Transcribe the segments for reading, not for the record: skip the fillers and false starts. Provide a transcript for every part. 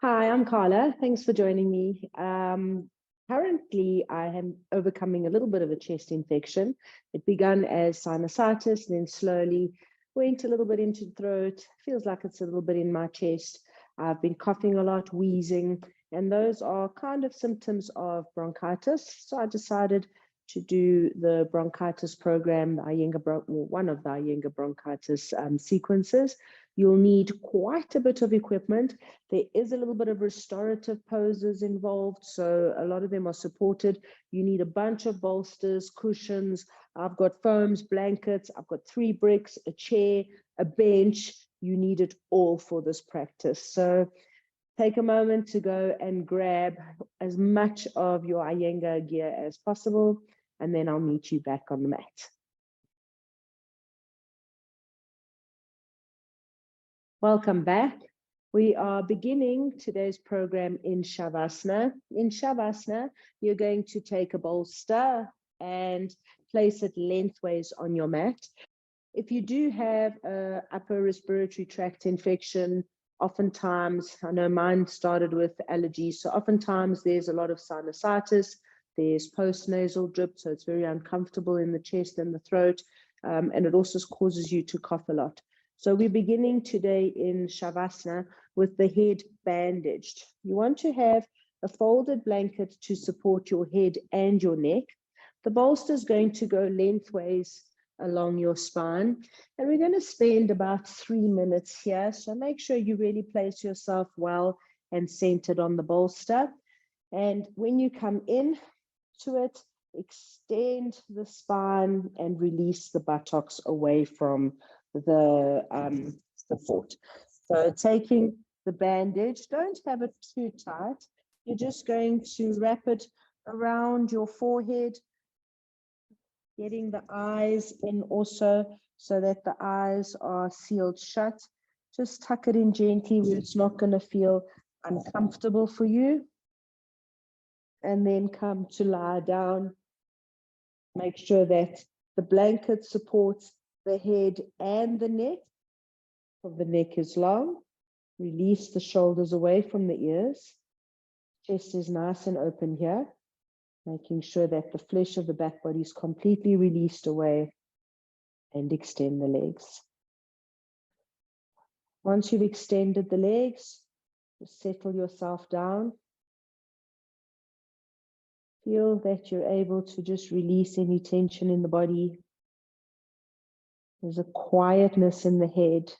Hi, I'm Carla. Thanks for joining me. Currently, I am overcoming a little bit of a chest infection. It began as sinusitis, then slowly went a little bit into the throat. Feels like it's a little bit in my chest. I've been coughing a lot, wheezing, and those are kind of symptoms of bronchitis. So I decided to do the bronchitis program, one of the Iyengar bronchitis sequences. You'll need quite a bit of equipment. There is a little bit of restorative poses involved, so a lot of them are supported. You need a bunch of bolsters, cushions. I've got foams, blankets. I've got 3 bricks, a chair, a bench. You need it all for this practice. So take a moment to go and grab as much of your Iyengar gear as possible, and then I'll meet you back on the mat. Welcome back. We are beginning today's program in Shavasana. In Shavasana, you're going to take a bolster and place it lengthways on your mat. If you do have an upper respiratory tract infection, oftentimes, I know mine started with allergies, so oftentimes there's a lot of sinusitis, there's postnasal drip, so it's very uncomfortable in the chest and the throat, and it also causes you to cough a lot. So we're beginning today in Shavasana with the head bandaged. You want to have a folded blanket to support your head and your neck. The bolster is going to go lengthways along your spine, and we're going to spend about 3 minutes here. So make sure you really place yourself well and centered on the bolster. And when you come in to it, extend the spine and release the buttocks away from the foot. So taking the bandage, don't have it too tight. You're just going to wrap it around your forehead, getting the eyes in also so that the eyes are sealed shut. Just tuck it in gently where it's not going to feel uncomfortable for you. And then come to lie down. Make sure that the blanket supports the head and the neck. So the neck is long. Release the shoulders away from the ears. Chest is nice and open here. Making sure that the flesh of the back body is completely released away, and extend the legs. Once you've extended the legs, just settle yourself down. Feel that you're able to just release any tension in the body. There's a quietness in the head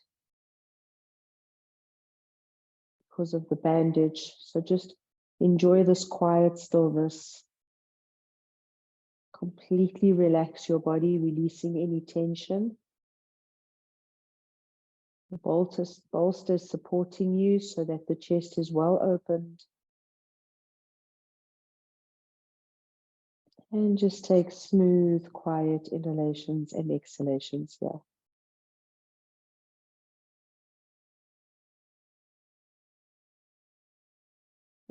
because of the bandage. So just enjoy this quiet stillness. Completely relax your body, releasing any tension. The bolster is supporting you so that the chest is well opened. And just take smooth, quiet inhalations and exhalations here.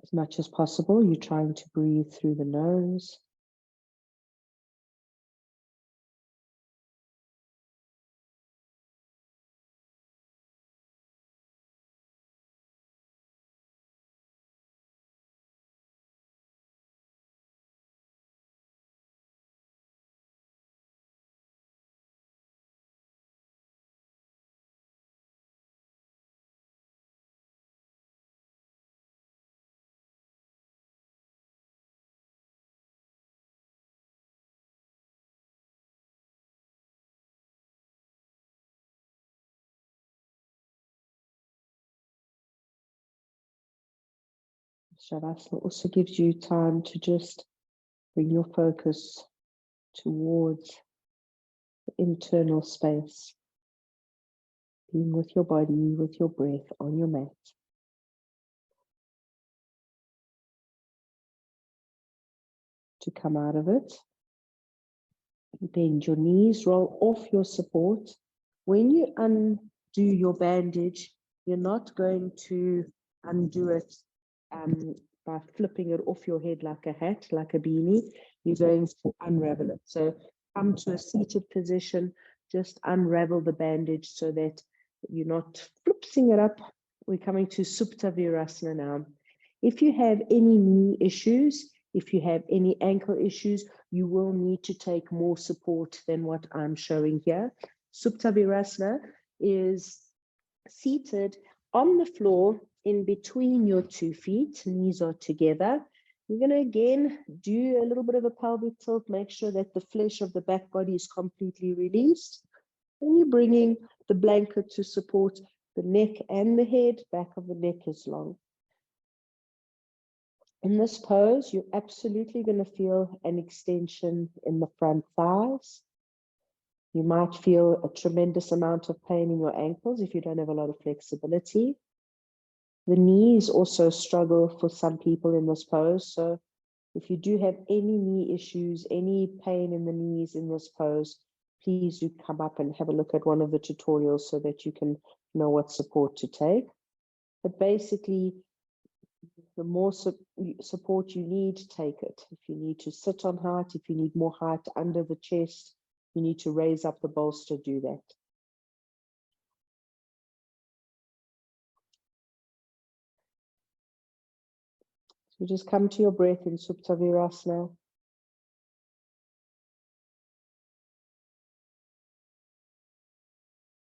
As much as possible, you're trying to breathe through the nose. Shavasana also gives you time to just bring your focus towards the internal space, being with your body, with your breath on your mat. To come out of it, bend your knees, roll off your support. When you undo your bandage, you're not going to undo it by flipping it off your head like a hat, like a beanie. You're going to unravel it. So come to a seated position, just unravel the bandage so that you're not flipsing it up we're coming to Supta Virasana now. If you have any knee issues, if you have any ankle issues, you will need to take more support than what I'm showing here. Supta Virasana is seated on the floor in between your 2 feet, knees are together. You're going to again do a little bit of a pelvic tilt, make sure that the flesh of the back body is completely released. And you're bringing the blanket to support the neck and the head. Back of the neck is long. In this pose, you're absolutely going to feel an extension in the front thighs. You might feel a tremendous amount of pain in your ankles if you don't have a lot of flexibility. The knees also struggle for some people in this pose. So if you do have any knee issues, any pain in the knees in this pose, please do come up and have a look at one of the tutorials so that you can know what support to take. But basically, the more support you need, take it. If you need to sit on height, if you need more height under the chest, you need to raise up the bolster, do that. So just come to your breath in Supta Virasana.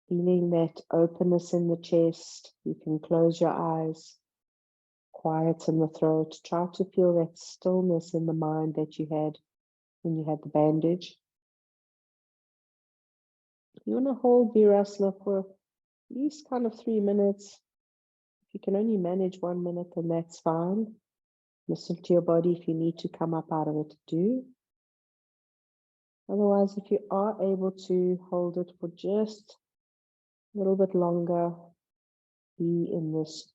Feeling that openness in the chest. You can close your eyes. Quiet in the throat. Try to feel that stillness in the mind that you had when you had the bandage. You want to hold Virasana for at least kind of 3 minutes. If you can only manage 1 minute, then that's fine. Listen to your body. If you need to come up out of it, do. Otherwise, if you are able to hold it for just a little bit longer, be in this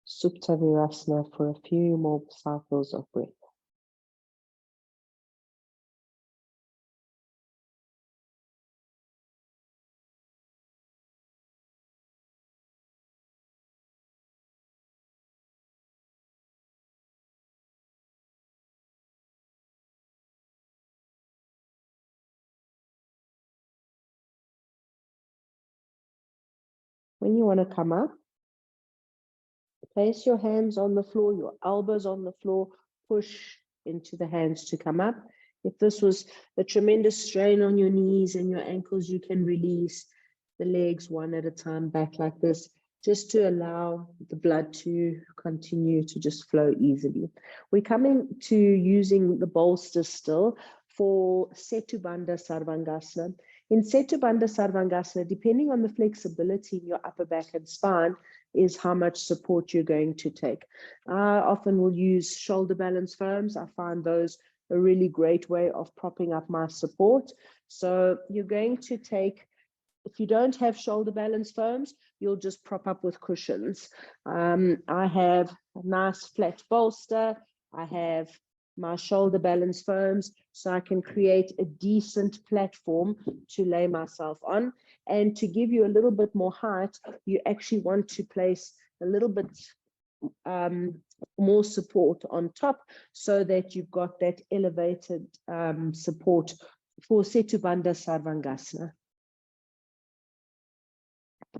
Supta Virasana for a few more cycles of breath. When you want to come up, place your hands on the floor, your elbows on the floor, push into the hands to come up. If this was a tremendous strain on your knees and your ankles, you can release the legs one at a time back like this, just to allow the blood to continue to just flow easily. We're coming to using the bolster still for Setubandha Sarvangasana. In Setubandha Sarvangasana, depending on the flexibility in your upper back and spine, is how much support you're going to take. I often will use shoulder balance foams. I find those a really great way of propping up my support. So you're going to take, if you don't have shoulder balance foams, you'll just prop up with cushions. I have a nice flat bolster. I have my shoulder balance foams, so I can create a decent platform to lay myself on. And to give you a little bit more height, you actually want to place a little bit more support on top, so that you've got that elevated support for Setubandha Sarvangasana.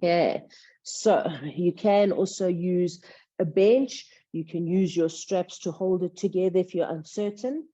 Yeah, so you can also use a bench. You can use your straps to hold it together if you're uncertain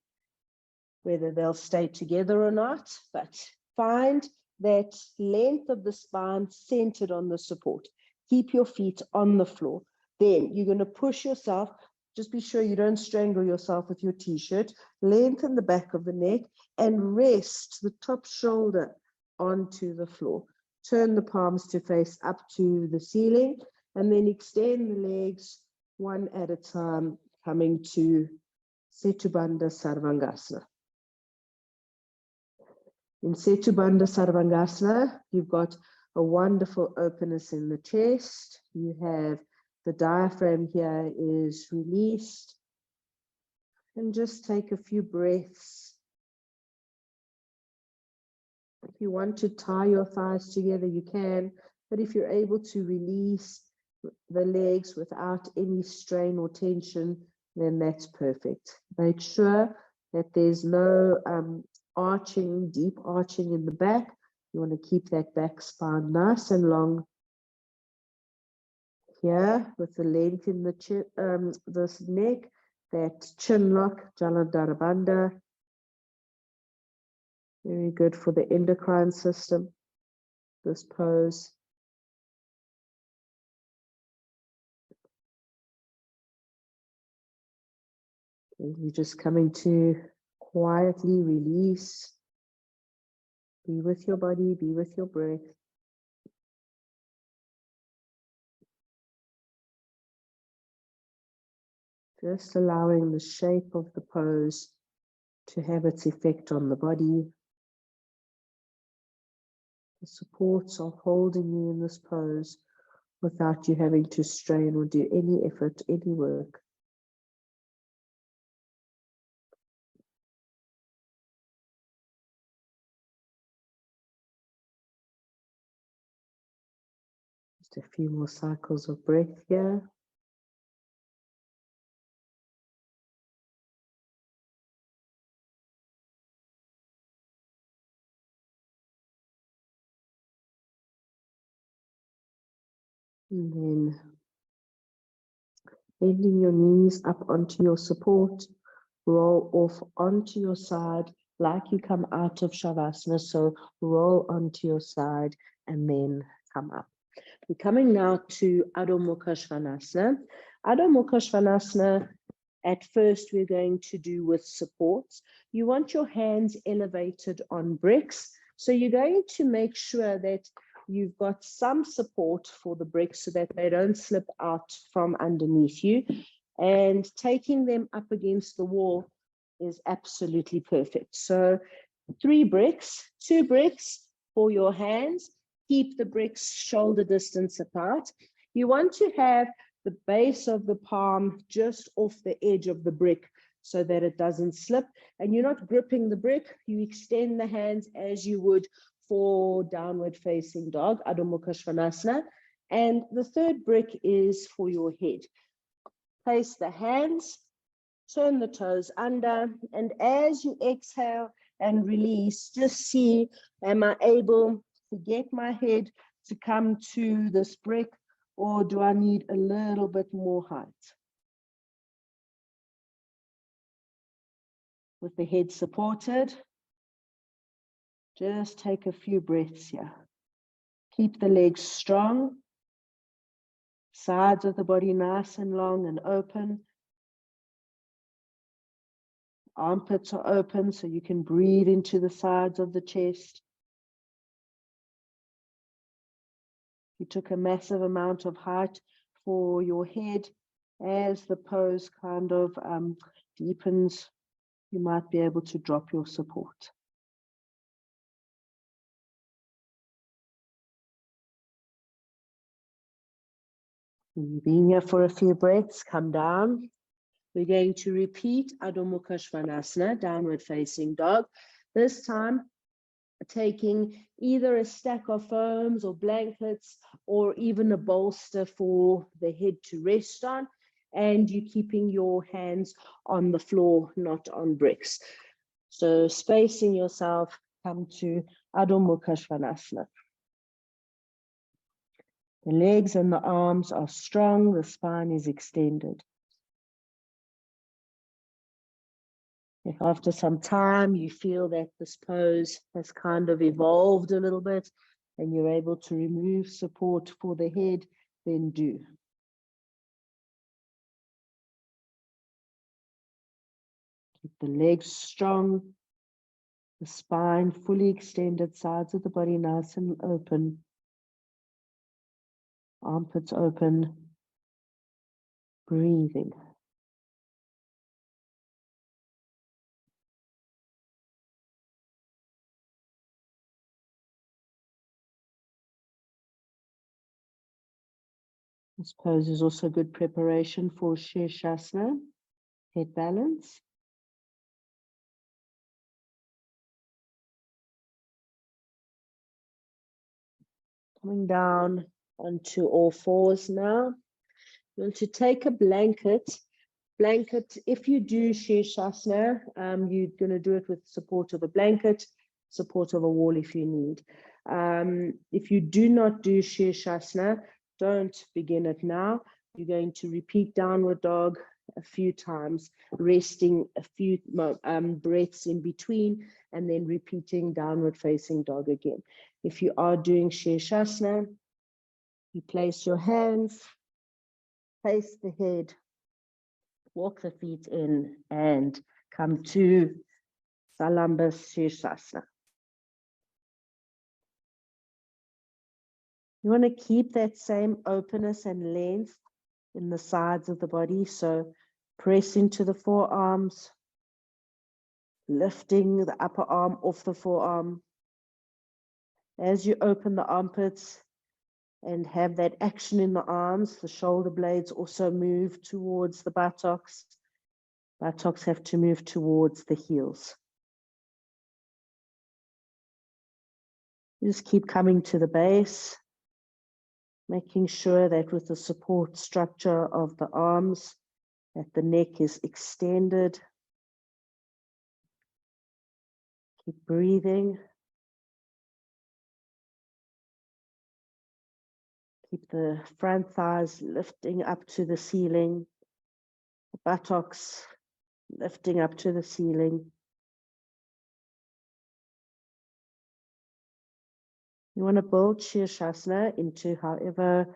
whether they'll stay together or not, but find that length of the spine centered on the support. Keep your feet on the floor. Then you're going to push yourself. Just be sure you don't strangle yourself with your t-shirt. Lengthen the back of the neck and rest the top shoulder onto the floor. Turn the palms to face up to the ceiling, and then extend the legs one at a time, coming to Setubandha Sarvangasana. In Setubandha Sarvangasana, you've got a wonderful openness in the chest. You have the diaphragm here is released. And just take a few breaths. If you want to tie your thighs together, you can. But if you're able to release the legs without any strain or tension, then that's perfect. Make sure that there's no arching, deep arching in the back. You want to keep that back spine nice and long. here with the length in the chin, this neck, that chin lock, Jalandhara Bandha. Very good for the endocrine system, this pose. And you're just coming to quietly release. Be with your body, be with your breath. Just allowing the shape of the pose to have its effect on the body. The supports are holding you in this pose without you having to strain or do any effort, any work. Just a few more cycles of breath here. And then bending your knees up onto your support, roll off onto your side like you come out of Shavasana. So roll onto your side and then come up. We're coming now to Adho Mukha Svanasana. Adho Mukha Svanasana, at first we're going to do with supports. You want your hands elevated on bricks. So you're going to make sure that you've got some support for the bricks so that they don't slip out from underneath you. And taking them up against the wall is absolutely perfect. So 3 bricks, 2 bricks for your hands. Keep the bricks shoulder distance apart. You want to have the base of the palm just off the edge of the brick so that it doesn't slip. And you're not gripping the brick. You extend the hands as you would for downward facing dog, Adho Mukha Svanasana. And the 3rd brick is for your head. Place the hands, turn the toes under, and as you exhale and release, just see, am I able to get my head to come to this brick, or do I need a little bit more height? With the head supported, just take a few breaths here. Keep the legs strong, sides of the body nice and long and open. Armpits are open so you can breathe into the sides of the chest. You took a massive amount of height for your head. As the pose kind of deepens, you might be able to drop your support. You've been here for a few breaths, come down. We're going to repeat Adho Mukha Svanasana, downward facing dog. This time, taking either a stack of foams or blankets or even a bolster for the head to rest on, and you're keeping your hands on the floor, not on bricks. So spacing yourself, come to Adho Mukha Svanasana. The legs and the arms are strong, the spine is extended. If after some time you feel that this pose has kind of evolved a little bit and you're able to remove support for the head, then do. Keep the legs strong, the spine fully extended, sides of the body nice and open, armpits open, breathing. This pose is also good preparation for Sirsasana, head balance. Coming down onto all fours now. You want to take a blanket. If you do Sirsasana, you're going to do it with support of a blanket, support of a wall if you need. If you do not do Sirsasana, don't begin it now. You're going to repeat downward dog a few times, resting a few breaths in between, and then repeating downward facing dog again. If you are doing Sirsasana, you place your hands, face the head, walk the feet in, and come to Salamba Sarvangasana. You want to keep that same openness and length in the sides of the body. So press into the forearms, lifting the upper arm off the forearm. As you open the armpits and have that action in the arms, the shoulder blades also move towards the buttocks. Buttocks have to move towards the heels. Just keep coming to the base, making sure that with the support structure of the arms, that the neck is extended. Keep breathing. Keep the front thighs lifting up to the ceiling, the buttocks lifting up to the ceiling. You want to build Sirsasana into however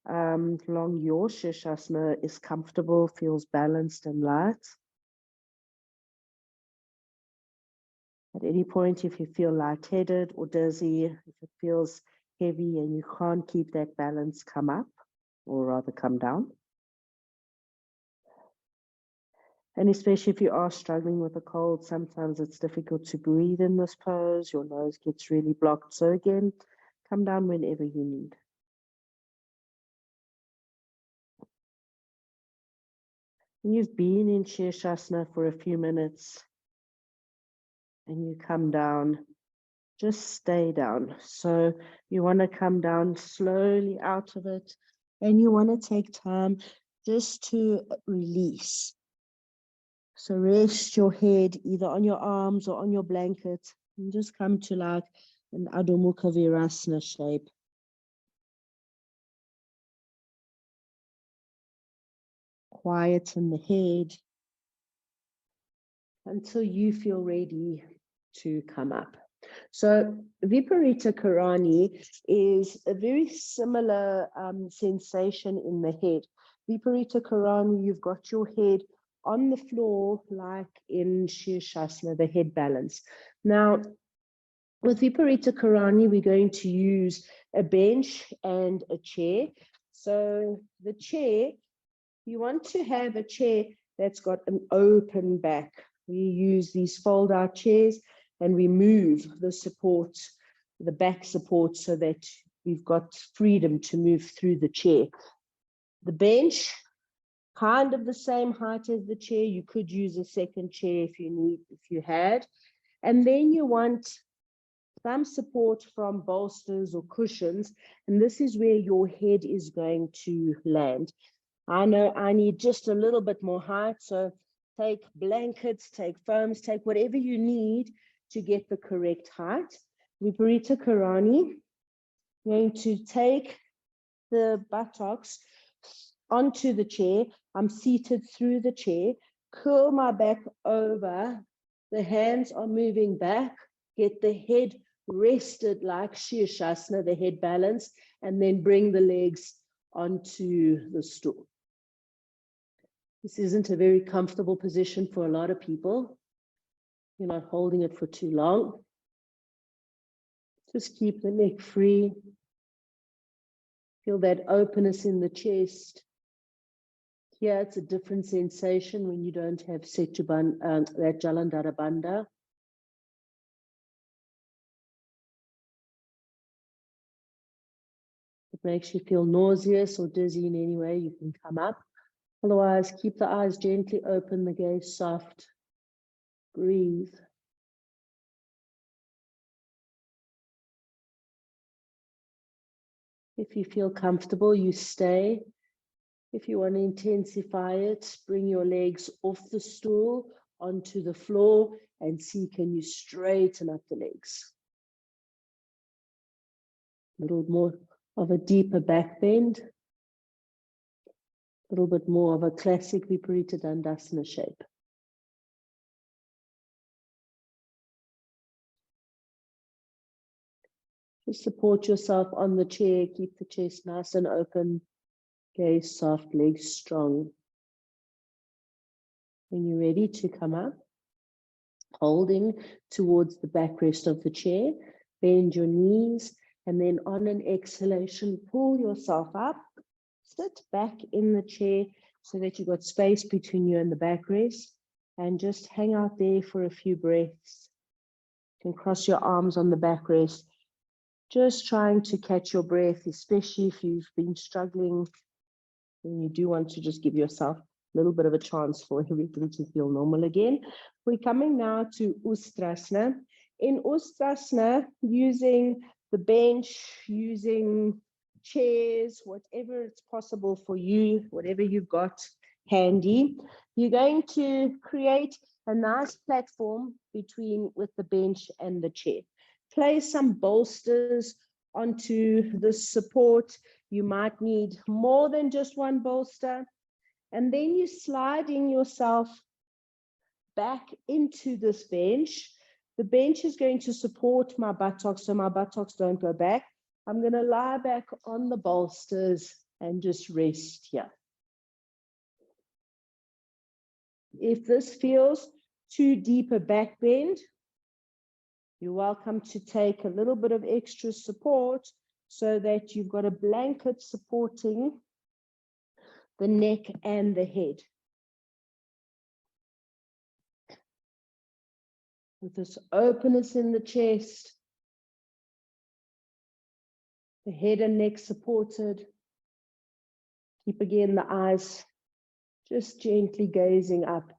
long your Sirsasana is comfortable, feels balanced and light. At any point, if you feel lightheaded or dizzy, if it feels heavy and you can't keep that balance, come up, or rather come down. And especially if you are struggling with a cold, sometimes it's difficult to breathe in this pose. Your nose gets really blocked. So again, come down whenever you need. When you've been in Sirsasana for a few minutes and you come down, just stay down. So you want to come down slowly out of it, and you want to take time just to release. So rest your head either on your arms or on your blanket, and just come to like an Adho Mukha Svanasana shape. Quieten the head until you feel ready to come up. So Viparita Karani is a very similar sensation in the head. Viparita Karani, you've got your head on the floor like in Sirsasana, the head balance. Now, with Viparita Karani, we're going to use a bench and a chair. So the chair, you want to have a chair that's got an open back. We use these fold-out chairs and we move the support, the back support, so that we've got freedom to move through the chair. The bench, kind of the same height as the chair. You could use a second chair if you need, if you had. And then you want some support from bolsters or cushions. And this is where your head is going to land. I know I need just a little bit more height, so take blankets, take foams, take whatever you need to get the correct height. Viparita Karani, I'm going to take the buttocks onto the chair. I'm seated through the chair, curl my back over, the hands are moving back, get the head rested like Sirsasana, the head balance, and then bring the legs onto the stool. This isn't a very comfortable position for a lot of people. You're not holding it for too long. Just keep the neck free. Feel that openness in the chest. Here it's a different sensation when you don't have Setubandha, that Jalandhara Bandha. It makes you feel nauseous or dizzy in any way, you can come up. Otherwise, keep the eyes gently open, the gaze soft. Breathe. If you feel comfortable, you stay. If you want to intensify it, bring your legs off the stool onto the floor and see, can you straighten up the legs? A little more of a deeper back bend. little bit more of a classic Viparita Dandasana shape. Just support yourself on the chair, keep the chest nice and open, gaze soft, legs strong. When you're ready to come up, holding towards the backrest of the chair, bend your knees, and then on an exhalation, pull yourself up, sit back in the chair so that you've got space between you and the backrest, and just hang out there for a few breaths. You can cross your arms on the backrest, just trying to catch your breath, especially if you've been struggling, and you do want to just give yourself a little bit of a chance for everything to feel normal again. We're coming now to Ustrasana. In Ustrasana, using the bench, using chairs, whatever it's possible for you, whatever you've got handy, you're going to create a nice platform with the bench and the chair. Place some bolsters onto the support. You might need more than just one bolster. And then you're sliding yourself back into this bench. The bench is going to support my buttocks so my buttocks don't go back. I'm going to lie back on the bolsters and just rest here. If this feels too deep a back bend, you're welcome to take a little bit of extra support so that you've got a blanket supporting the neck and the head. With this openness in the chest, the head and neck supported. Keep again the eyes just gently gazing up.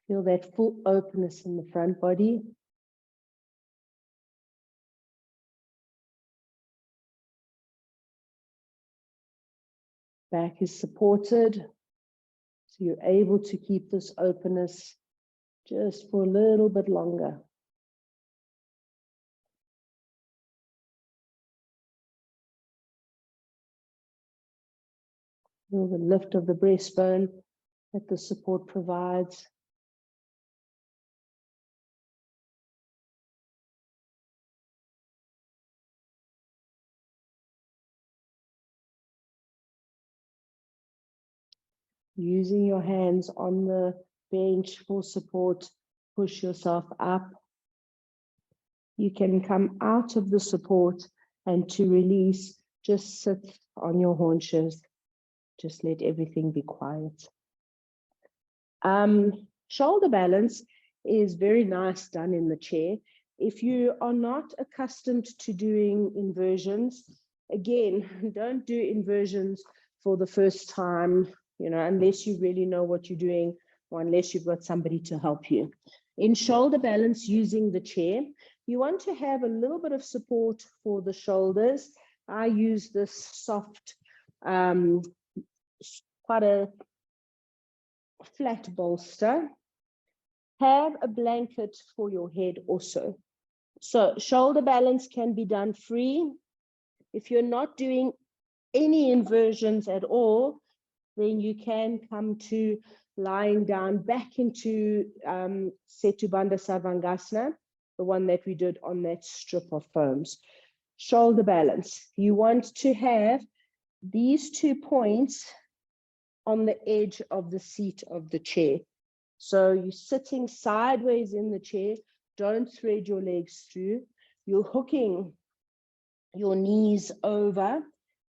Feel that full openness in the front body. Back is supported, so you're able to keep this openness just for a little bit longer. Feel the lift of the breastbone that the support provides. Using your hands on the bench for support, push yourself up. You can come out of the support, and to release, just sit on your haunches. Just let everything be quiet. Shoulder balance is very nice done in the chair. If you are not accustomed to doing inversions, again, don't do inversions for the first time, unless you really know what you're doing, or unless you've got somebody to help you. In shoulder balance using the chair, you want to have a little bit of support for the shoulders. I use this soft, quite a flat bolster. Have a blanket for your head also. So shoulder balance can be done free. If you're not doing any inversions at all, then you can come to lying down back into Setubandha Sarvangasana, the one that we did on that strip of foams. Shoulder balance. You want to have these 2 points on the edge of the seat of the chair. So you're sitting sideways in the chair. Don't thread your legs through. You're hooking your knees over.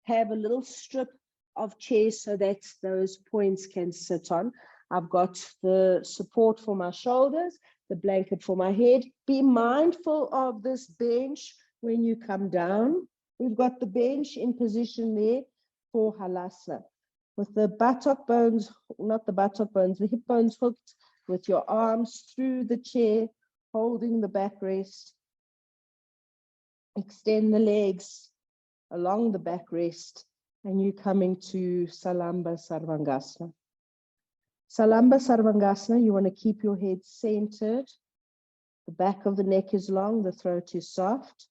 Have a little strip of chair so that those points can sit on. I've got the support for my shoulders, the blanket for my head. Be mindful of this bench when you come down. We've got the bench in position there for Halasana. With the buttock bones, not the buttock bones, the hip bones hooked, with your arms through the chair, holding the backrest. Extend the legs along the backrest, and you're coming to Salamba Sarvangasana. Salamba Sarvangasana, you want to keep your head centered. The back of the neck is long, the throat is soft.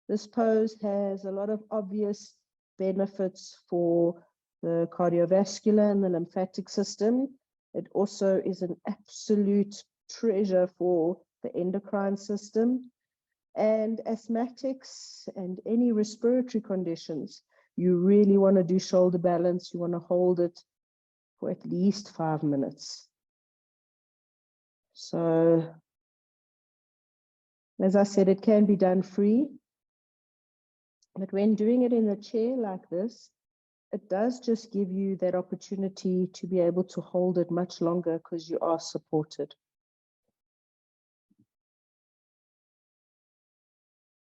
This pose has a lot of obvious benefits for the cardiovascular and the lymphatic system. It also is an absolute treasure for the endocrine system. And asthmatics and any respiratory conditions, you really want to do shoulder balance. You want to hold it for at least 5 minutes. So, as I said, it can be done free. But when doing it in a chair like this, it does just give you that opportunity to be able to hold it much longer because you are supported.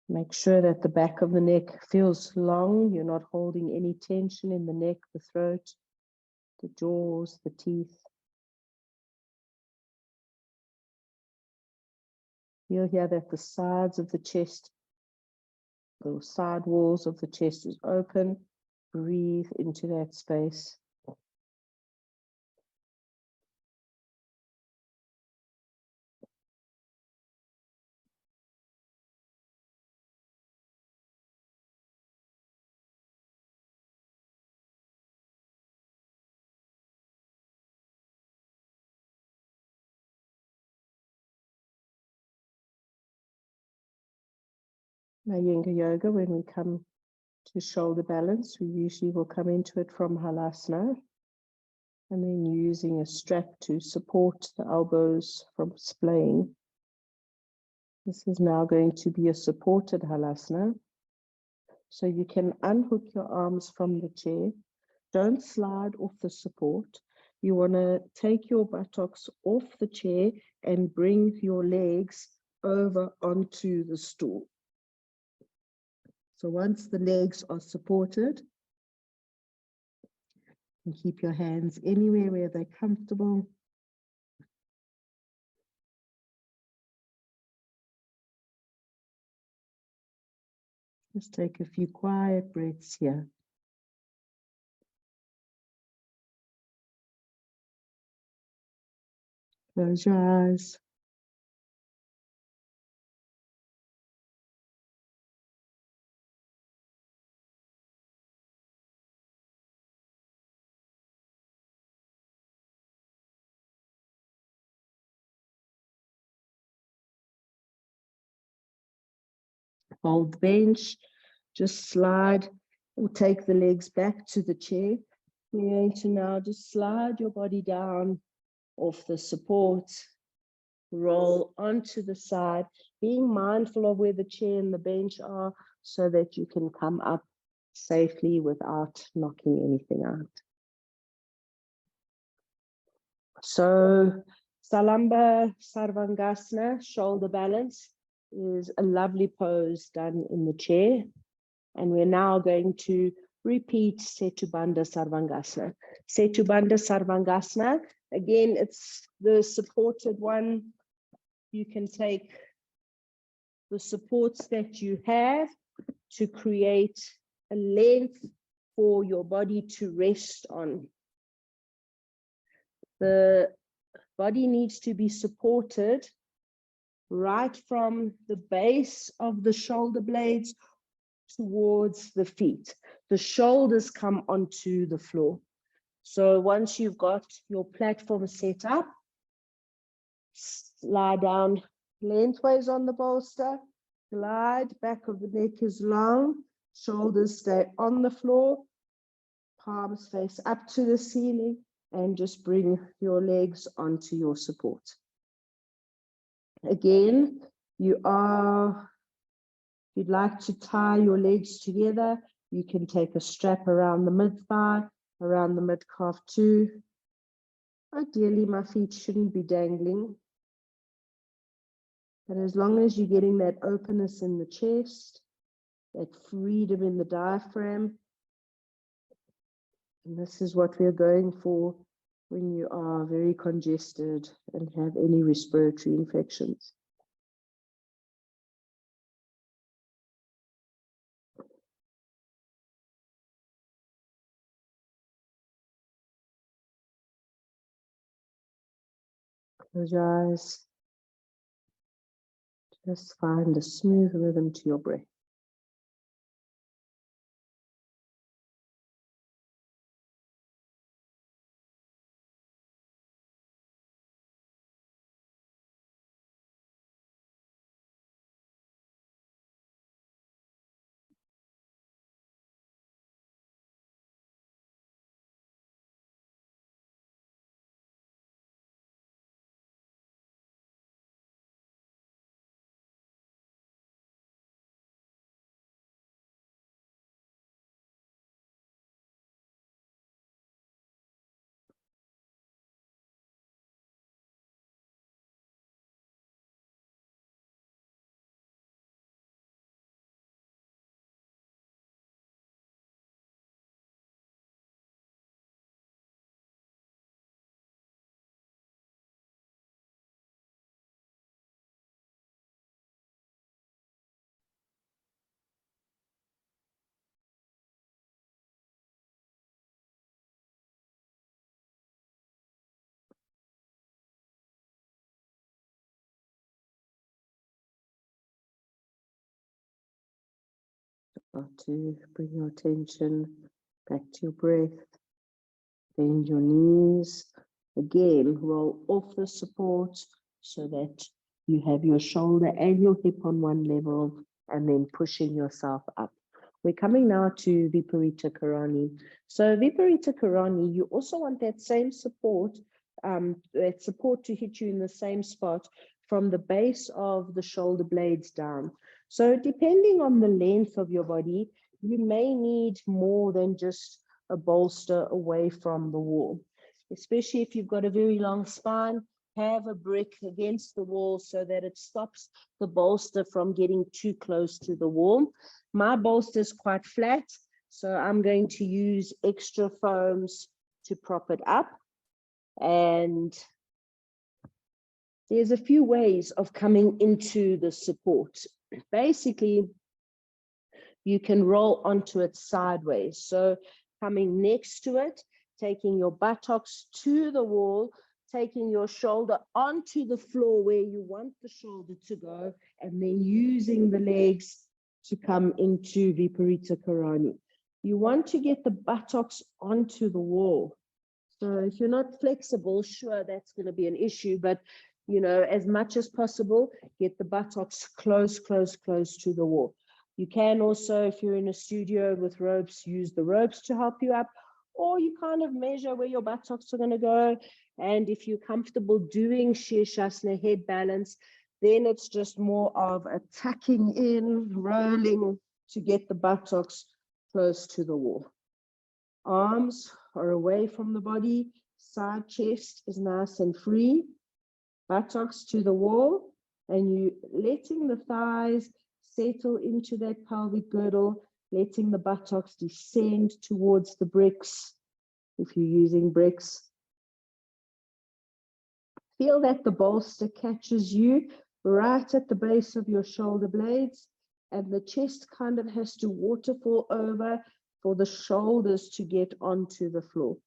Make sure that the back of the neck feels long. You're not holding any tension in the neck, the throat, the jaws, the teeth. You'll hear that the sides of the chest, the side walls of the chest is open. Breathe into that space. Iyengar Yoga, when we come to shoulder balance, we usually will come into it from Halasana, and then using a strap to support the elbows from splaying. This is now going to be a supported Halasana. So you can unhook your arms from the chair. Don't slide off the support. You want to take your buttocks off the chair and bring your legs over onto the stool. So once the legs are supported, you keep your hands anywhere where they're comfortable. Just take a few quiet breaths here. Close your eyes. Hold the bench. Just slide or take the legs back to the chair. You're going to now just slide your body down off the support. Roll onto the side, being mindful of where the chair and the bench are so that you can come up safely without knocking anything out. So Salamba Sarvangasana, shoulder balance, is a lovely pose done in the chair. And we're now going to repeat Setubandha Sarvangasana. Setubandha Sarvangasana, again, it's the supported one. You can take the supports that you have to create a length for your body to rest on. The body needs to be supported right from the base of the shoulder blades towards the feet. The shoulders come onto the floor. So once you've got your platform set up, lie down lengthways on the bolster, glide, back of the neck is long, shoulders stay on the floor, palms face up to the ceiling, and just bring your legs onto your support. Again, you'd like to tie your legs together, you can take a strap around the mid-thigh, around the mid-calf too. Ideally, my feet shouldn't be dangling. But as long as you're getting that openness in the chest, that freedom in the diaphragm, and this is what we're going for when you are very congested and have any respiratory infections. Close your eyes. Just find a smooth rhythm to your breath. Start to bring your attention back to your breath. Bend your knees. Again, roll off the support so that you have your shoulder and your hip on one level, and then pushing yourself up. We're coming now to Viparita Karani. So Viparita Karani, you also want that same support, to hit you in the same spot from the base of the shoulder blades down. So depending on the length of your body, you may need more than just a bolster away from the wall. Especially if you've got a very long spine, have a brick against the wall so that it stops the bolster from getting too close to the wall. My bolster is quite flat, so I'm going to use extra foams to prop it up. And there's a few ways of coming into the support. Basically, you can roll onto it sideways. So coming next to it, taking your buttocks to the wall, taking your shoulder onto the floor where you want the shoulder to go, and then using the legs to come into Viparita Karani. You want to get the buttocks onto the wall. So if you're not flexible, sure, that's going to be an issue, but you know, as much as possible, get the buttocks close to the wall. You can also, if you're in a studio with ropes, use the ropes to help you up, or you kind of measure where your buttocks are going to go. And if you're comfortable doing Sirsasana head balance, then it's just more of a tucking in, rolling to get the buttocks close to the wall. Arms are away from the body, side chest is nice and free, buttocks to the wall, and you letting the thighs settle into that pelvic girdle, letting the buttocks descend towards the bricks, if you're using bricks. Feel that the bolster catches you right at the base of your shoulder blades, and the chest kind of has to waterfall over for the shoulders to get onto the floor.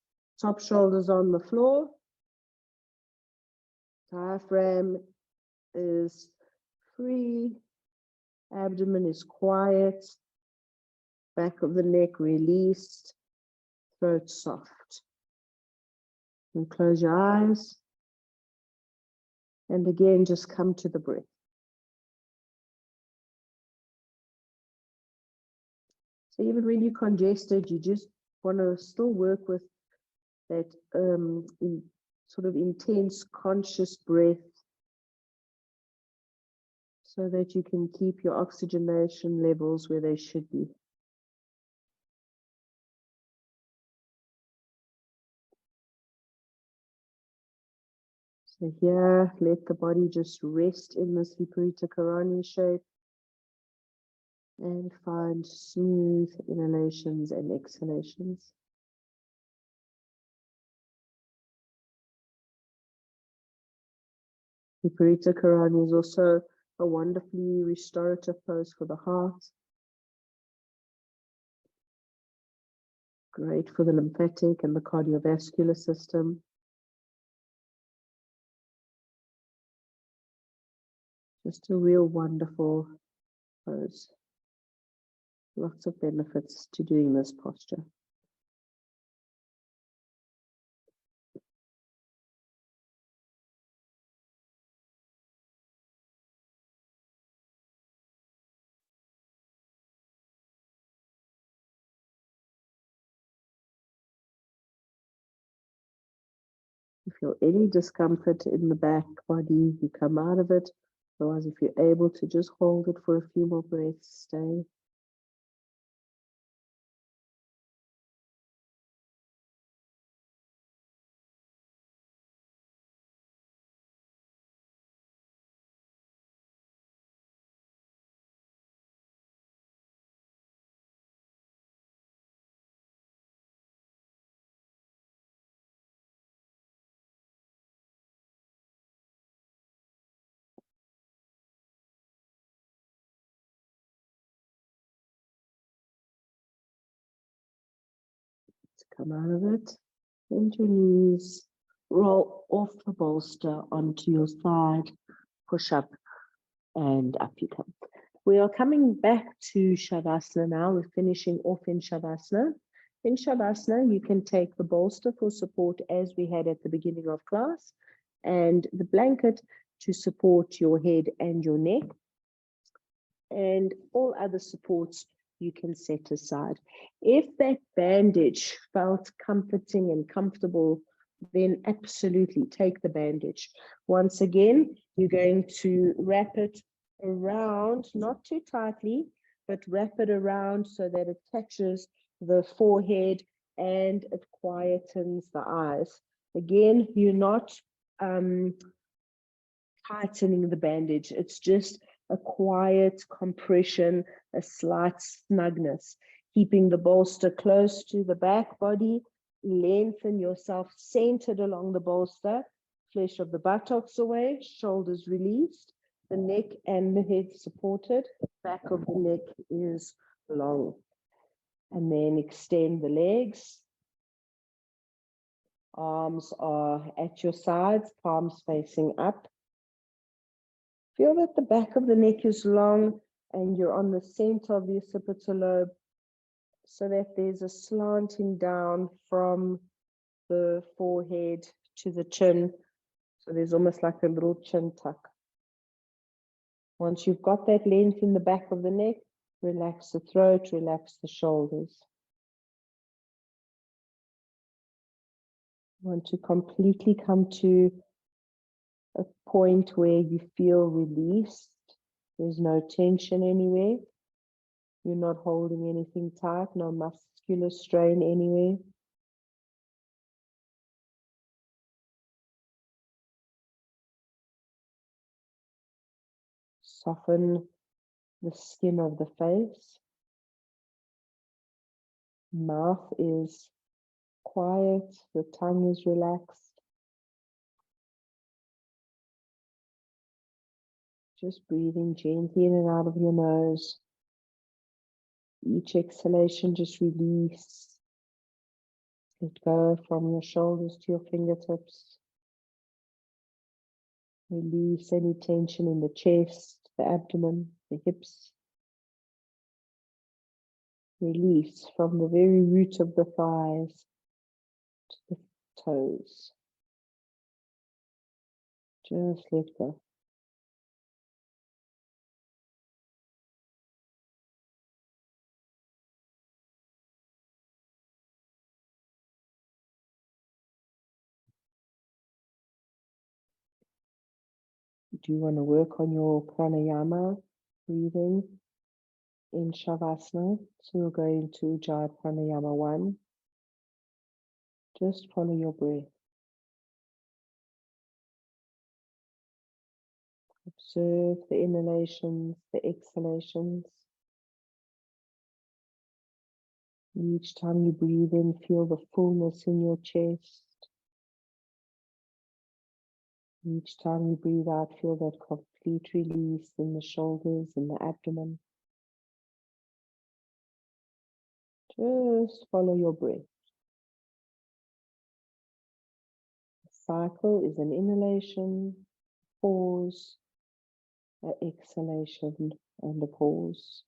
Top shoulders on the floor. Diaphragm is free. Abdomen is quiet. Back of the neck released. Throat soft. And close your eyes. And again, just come to the breath. So even when you're congested, you just want to still work with that sort of intense conscious breath so that you can keep your oxygenation levels where they should be. So here, let the body just rest in this Viparita Karani shape and find smooth inhalations and exhalations. Viparita Karani is also a wonderfully restorative pose for the heart. Great for the lymphatic and the cardiovascular system. Just a real wonderful pose. Lots of benefits to doing this posture. If you feel any discomfort in the back body, you come out of it. Otherwise, if you're able to just hold it for a few more breaths, stay. Come out of it, bend your knees, roll off the bolster onto your side, push up, and up you come. We are coming back to Shavasana now. We're finishing off in Shavasana. In Shavasana, you can take the bolster for support as we had at the beginning of class, and the blanket to support your head and your neck. And all other supports you can set aside. If that bandage felt comforting and comfortable, then absolutely take the bandage. Once again, you're going to wrap it around, not too tightly, but wrap it around so that it touches the forehead and it quietens the eyes. Again, you're not tightening the bandage. It's just a quiet compression, a slight snugness, keeping the bolster close to the back body. Lengthen yourself centered along the bolster, flesh of the buttocks away, shoulders released, the neck and the head supported, back of the neck is long. And then extend the legs. Arms are at your sides, palms facing up. Feel that the back of the neck is long and you're on the center of the occipital lobe, so that there's a slanting down from the forehead to the chin. So there's almost like a little chin tuck. Once you've got that length in the back of the neck, relax the throat, relax the shoulders. You want to completely come to a point where you feel released. There's no tension anywhere. You're not holding anything tight, no muscular strain anywhere. Soften the skin of the face. Mouth is quiet, the tongue is relaxed. Just breathing gently in and out of your nose. Each exhalation, just release. Let go from your shoulders to your fingertips. Release any tension in the chest, the abdomen, the hips. Release from the very root of the thighs to the toes. Just let go. Do you want to work on your pranayama breathing in Shavasana? So we'll go into Ujjayi Pranayama 1. Just follow your breath. Observe the inhalations, the exhalations. Each time you breathe in, feel the fullness in your chest. Each time you breathe out, feel that complete release in the shoulders and the abdomen. Just follow your breath. The cycle is an inhalation, pause, an exhalation, and a pause.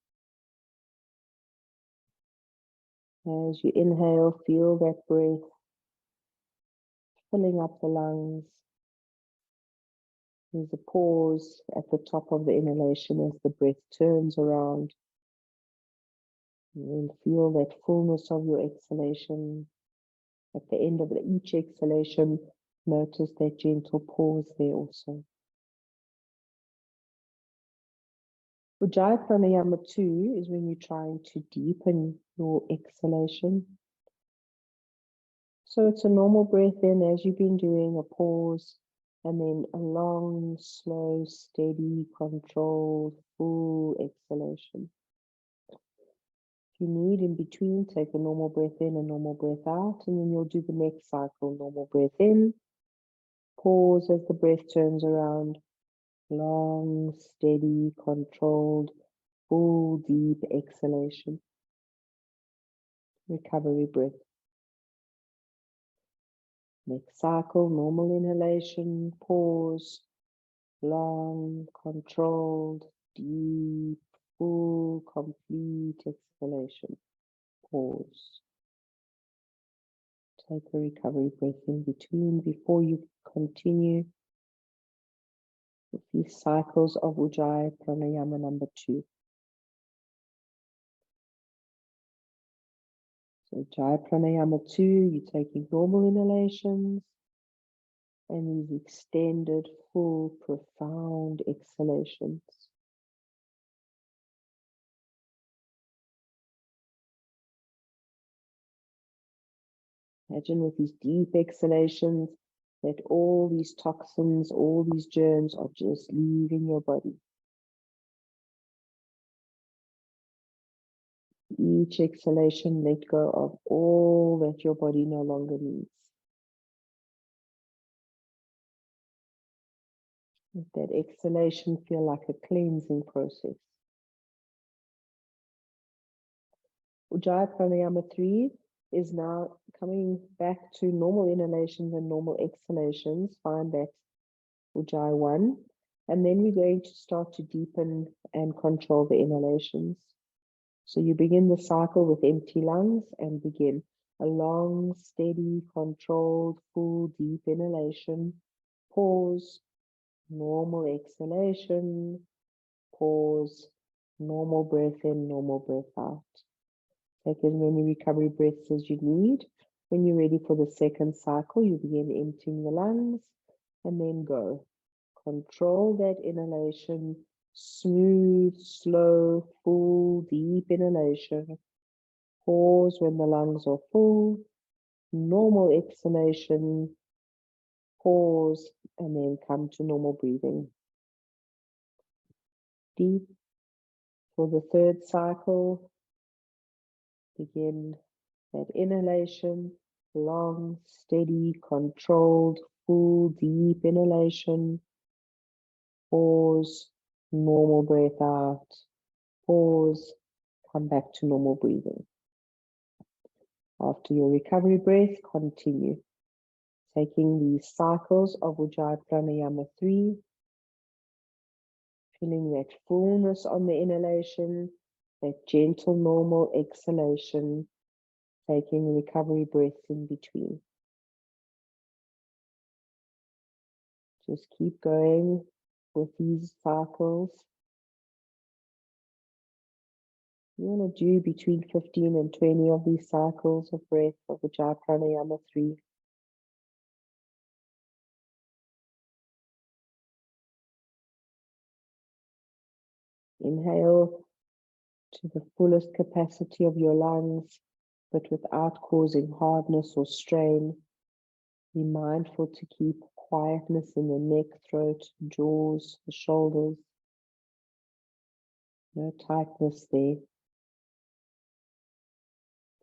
As you inhale, feel that breath filling up the lungs. There's a pause at the top of the inhalation as the breath turns around. And then feel that fullness of your exhalation. At the end of each exhalation, notice that gentle pause there also. Ujjayi Pranayama 2 is when you're trying to deepen your exhalation. So it's a normal breath in as you've been doing, a pause, and then a long, slow, steady, controlled, full exhalation. If you need in between, take a normal breath in, a normal breath out, and then you'll do the next cycle. Normal breath in, pause as the breath turns around, long, steady, controlled, full, deep exhalation. Recovery breath. Next cycle, normal inhalation, pause, long, controlled, deep, complete exhalation. Pause. Take a recovery breath in between before you continue with these cycles of Ujjayi Pranayama number 2. So Ujjayi Pranayama 2, you're taking normal inhalations and these extended, full, profound exhalations. Imagine with these deep exhalations that all these toxins, all these germs are just leaving your body. Each exhalation, let go of all that your body no longer needs. Let that exhalation feel like a cleansing process. Ujjayi Pranayama 3 is now coming back to normal inhalations and normal exhalations. Find that Ujjayi 1. And then we're going to start to deepen and control the inhalations. So you begin the cycle with empty lungs and begin a long, steady, controlled, full, deep inhalation. Pause, normal exhalation. Pause, normal breath in, normal breath out. Take as many recovery breaths as you need. When you're ready for the second cycle, you begin emptying the lungs and then go. Control that inhalation, smooth, slow, full, deep inhalation. Pause when the lungs are full, normal exhalation, pause, and then come to normal breathing. Deep. For the third cycle, begin that inhalation, long, steady, controlled, full, deep inhalation. Pause, normal breath out. Pause, come back to normal breathing. After your recovery breath, continue. Taking these cycles of Ujjayi Pranayama 3, feeling that fullness on the inhalation, that gentle, normal exhalation, taking recovery breaths in between. Just keep going with these cycles. You want to do between 15 and 20 of these cycles of breath of Ujjayi Pranayama 3. Inhale to the fullest capacity of your lungs, but without causing hardness or strain. Be mindful to keep quietness in the neck, throat, jaws, the shoulders. No tightness there.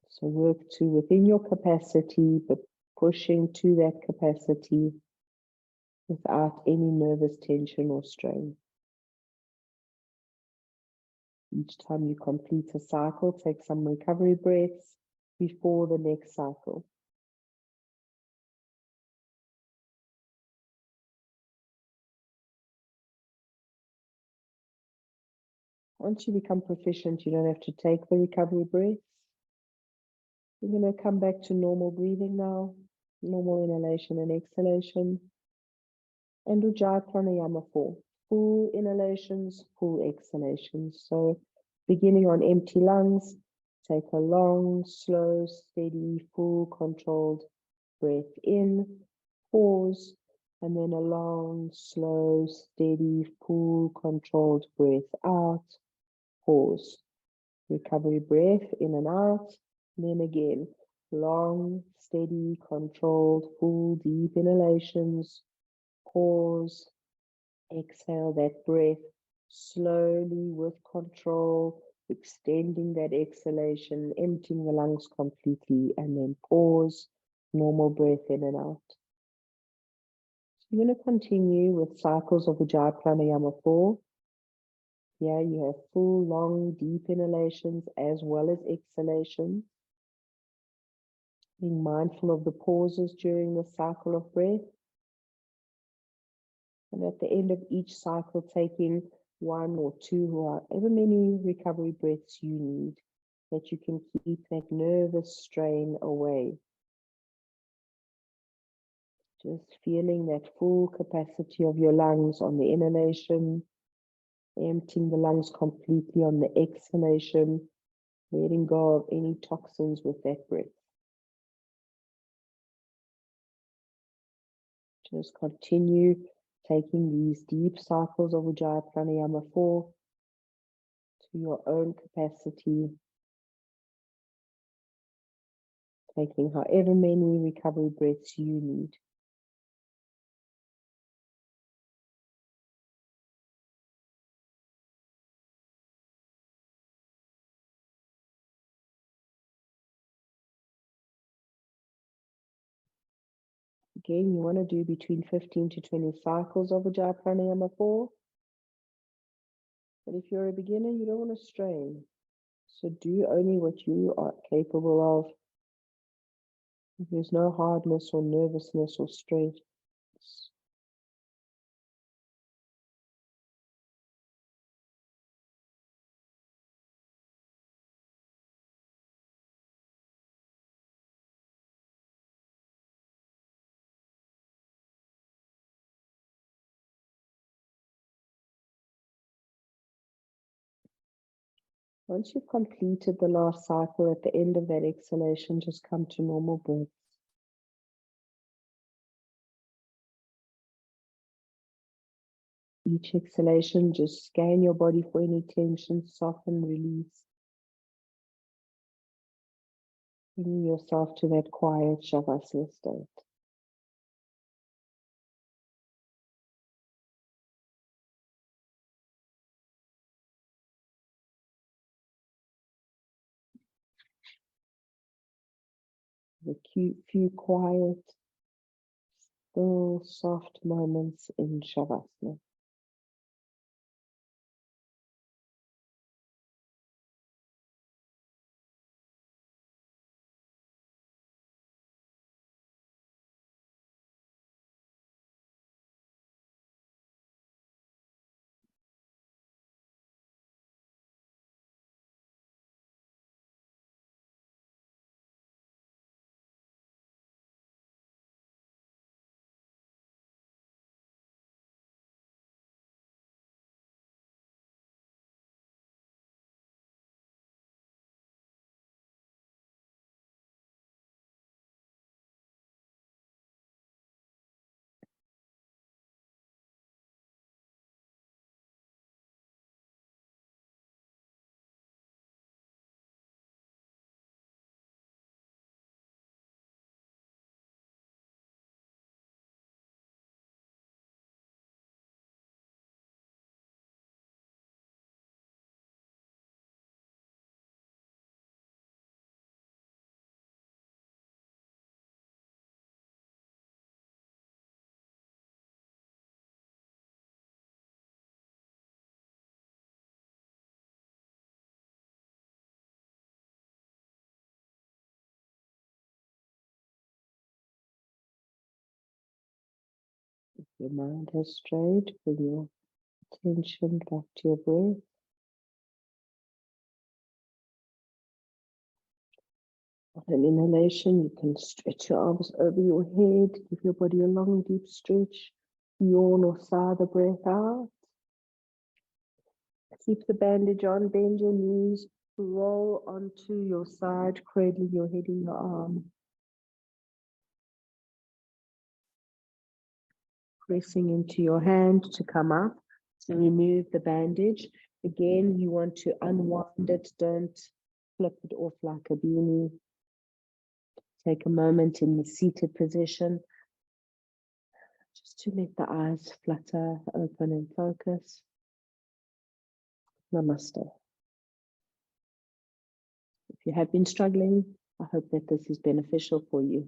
So work to within your capacity, but pushing to that capacity without any nervous tension or strain. Each time you complete a cycle, take some recovery breaths before the next cycle. Once you become proficient, you don't have to take the recovery breaths. You're going to come back to normal breathing now, normal inhalation and exhalation. And Ujjayi Pranayama 4, full inhalations, full exhalations. So beginning on empty lungs, take a long, slow, steady, full controlled breath in, pause, and then a long, slow, steady, full controlled breath out, pause. Recovery breath in and out, and then again, long, steady, controlled, full, deep inhalations, pause, exhale that breath slowly with control, extending that exhalation, emptying the lungs completely, and then pause, normal breath in and out. So you're going to continue with cycles of Ujjayi Pranayama 4. Here you have full, long, deep inhalations as well as exhalations. Being mindful of the pauses during the cycle of breath. And at the end of each cycle, taking 1 or 2, or however many recovery breaths you need, that you can keep that nervous strain away. Just feeling that full capacity of your lungs on the inhalation, emptying the lungs completely on the exhalation, letting go of any toxins with that breath. Just continue taking these deep cycles of Ujjayi Pranayama 4 to your own capacity, taking however many recovery breaths you need. Again, you want to do between 15 to 20 cycles of Ujjayi Pranayama 4. But if you're a beginner, you don't want to strain. So do only what you are capable of. There's no hardness or nervousness or stress. Once you've completed the last cycle, at the end of that exhalation, just come to normal breath. Each exhalation, just scan your body for any tension, soften, release. Bringing yourself to that quiet Shavasana state. A few quiet, still, soft moments in Shavasana. If your mind has strayed, bring your attention back to your breath. On an inhalation, you can stretch your arms over your head, give your body a long, deep stretch. Yawn or sigh the breath out. Keep the bandage on, bend your knees, roll onto your side, cradling your head in your arm. Pressing into your hand to come up, to remove the bandage. Again, you want to unwind it, don't flip it off like a beanie. Take a moment in the seated position, just to let the eyes flutter, open and focus. Namaste. If you have been struggling, I hope that this is beneficial for you.